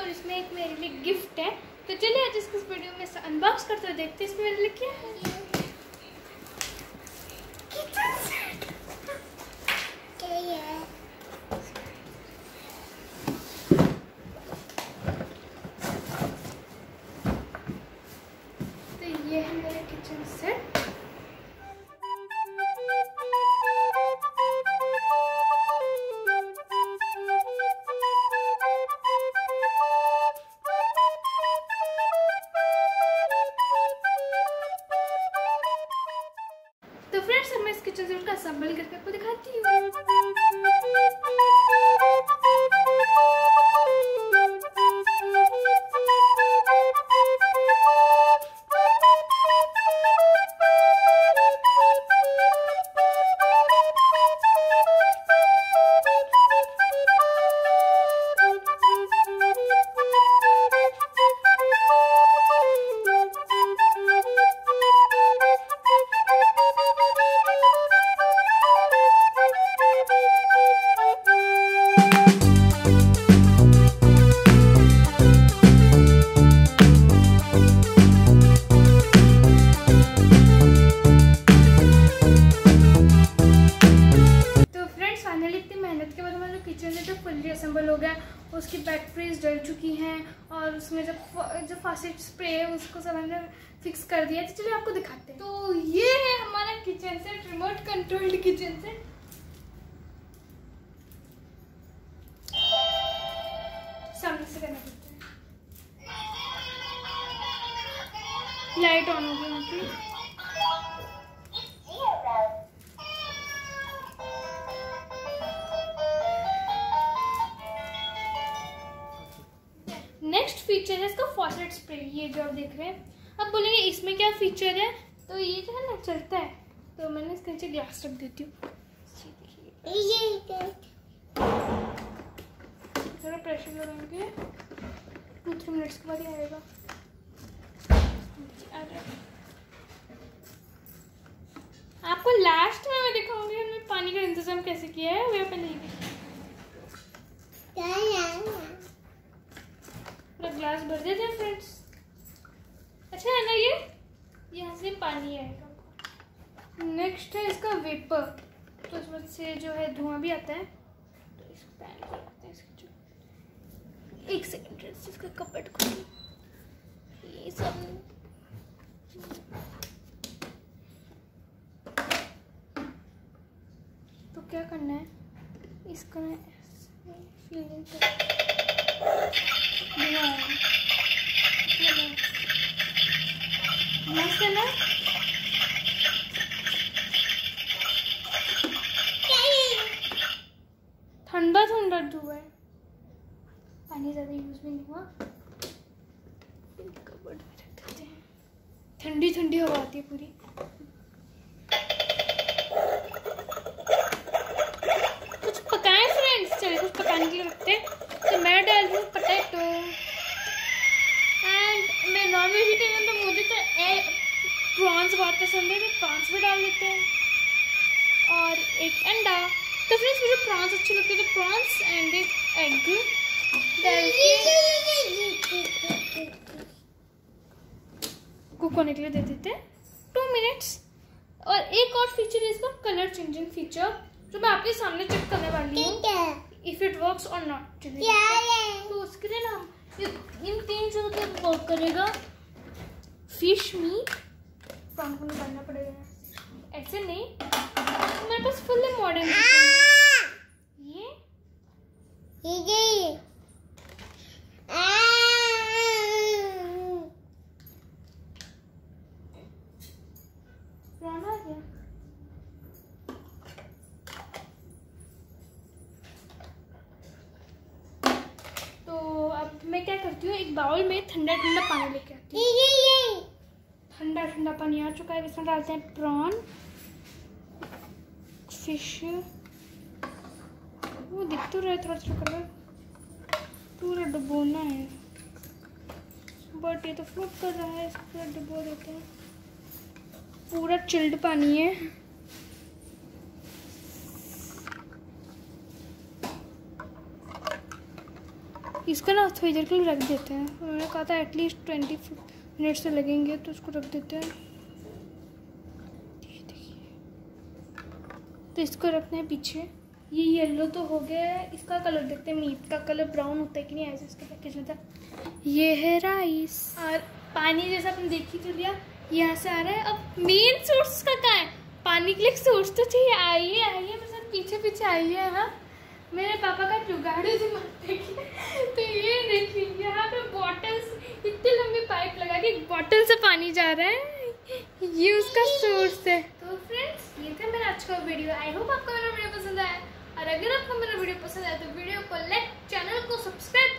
और इसमें एक मेरे लिए गिफ्ट है। तो चलिए आज इस वीडियो में अनबॉक्स करते हुए देखते हैं इसमें मेरे लिए क्या है। तो ये है मेरा किचन सेट। तो फ्रेंड्स मैं इस किचन सेट का असेंबल करके आपको दिखाती हूँ। किचन में जो फुल्ली असेंबल हो गया, उसकी बैटरीज जल चुकी हैं और उसमें जो फास्ट स्प्रे है उसको सब हमने फिक्स कर दिया। तो चलिए आपको दिखाते हैं। तो ये है हमारा kitchen set, remote controlled kitchen set. सामने से करना पड़ता है। लाइट ऑन हो गई उनकी। नेक्स्ट फीचर है इसका फॉसेट स्प्रे। ये जो आप देख रहे हैं, अब बोलेंगे इसमें क्या फीचर है, तो ये जो है ना चलता है। तो मैंने इसके नीचे ग्लास रख देती हूँ। थोड़ा प्रेशर लगाएंगे, 2-3 मिनट्स के बाद ही आएगा। आपको लास्ट में मैं दिखाऊंगी हमने पानी का इंतजाम कैसे किया है। वह पहले पूरा ग्लास भर देते हैं फ्रेंड्स। अच्छा है ना, ये यहाँ से पानी आएगा। नेक्स्ट है इसका वेपर। तो इसमें से जो है धुआं भी आता है। तो इसको पैन करते हैं। इसकी जो एक सेकंड इसका कपड़ को ये सब तो क्या करना है, इसका फीलिंग मस्त है ना। ठंडा ठंडा धुआं है, पानी ज्यादा यूज भी नहीं हुआ। कपबोर्ड में रख देते हैं। ठंडी ठंडी हवा आती है पूरी। कुछ पकाएं फ्रेंड्स, चलिए कुछ पकाने के लिए रखते हैं। तो मैं डाल दूँ पोटैटो। एंड मैं नॉन वेजिटेरियन, तो मुझे तो प्रॉन्स बहुत पसंद है, तो प्रॉन्स भी डाल देते हैं और एक अंडा। तो फ्रेंड्स मुझे प्रॉन्स अच्छी लगती है, तो प्रॉन्स एंड एक एग डाल के कुक होने के लिए दे देते हैं 2 मिनट्स। और एक और फीचर है इसका, कलर चेंजिंग फीचर, जो मैं आपके सामने चेक करने वाली हूँ इफ इट वर्क्स और नॉट। तो उसके लिए ना इन 3 चीजों पे वर्क करेगा। फिश मीट, प्रॉन को निकालना पड़ेगा, ऐसे नहीं। तो मेरे पास फुल्ली मॉडर्न ये प्रॉन आ गया। तो अब मैं क्या करती हूँ, एक बाउल में ठंडा ठंडा पानी लेके आती हूँ। ठंडा ठंडा पानी आ चुका है, इसमें डालते हैं प्रॉन, फिश। वो दिख तो रहा है थोड़ा थोड़ा कलर, पूरा डुबोना है, बट ये तो फ्लोट कर रहा है, इसको पूरा डुबो देते हैं। पूरा चिल्ड पानी है। इसको ना थोड़ी देर के लिए रख देते हैं। उन्होंने कहा था एटलीस्ट 20 मिनट से लगेंगे, तो इसको रख देते हैं। तो इसको रखना है पीछे। ये येलो तो हो गया है, इसका कलर देखते हैं, मीट का कलर ब्राउन होता है कि नहीं, ऐसे इसके पैकेज में था। ये है राइस और पानी, जैसा आपने देख ही तो लिया, यहाँ से आ रहा है। अब मेन सोर्स का कहाँ है? पानी के लिए सोर्स तो चाहिए। आइए आइए मेरे साथ, पीछे पीछे आइए। हाँ, मेरे पापा का जुगाड़ दिमाग देखिए। तो ये देखिए यहाँ पे बॉटल्स, इतनी लंबी पाइप लगा के बॉटल से पानी जा रहा है, ये उसका सोर्स है। तो फ्रेंड्स, ये था मेरा आज का वीडियो। आई होप आपको मेरा वीडियो पसंद आया, और अगर आपको मेरा वीडियो पसंद आया तो वीडियो को लाइक, चैनल को सब्सक्राइब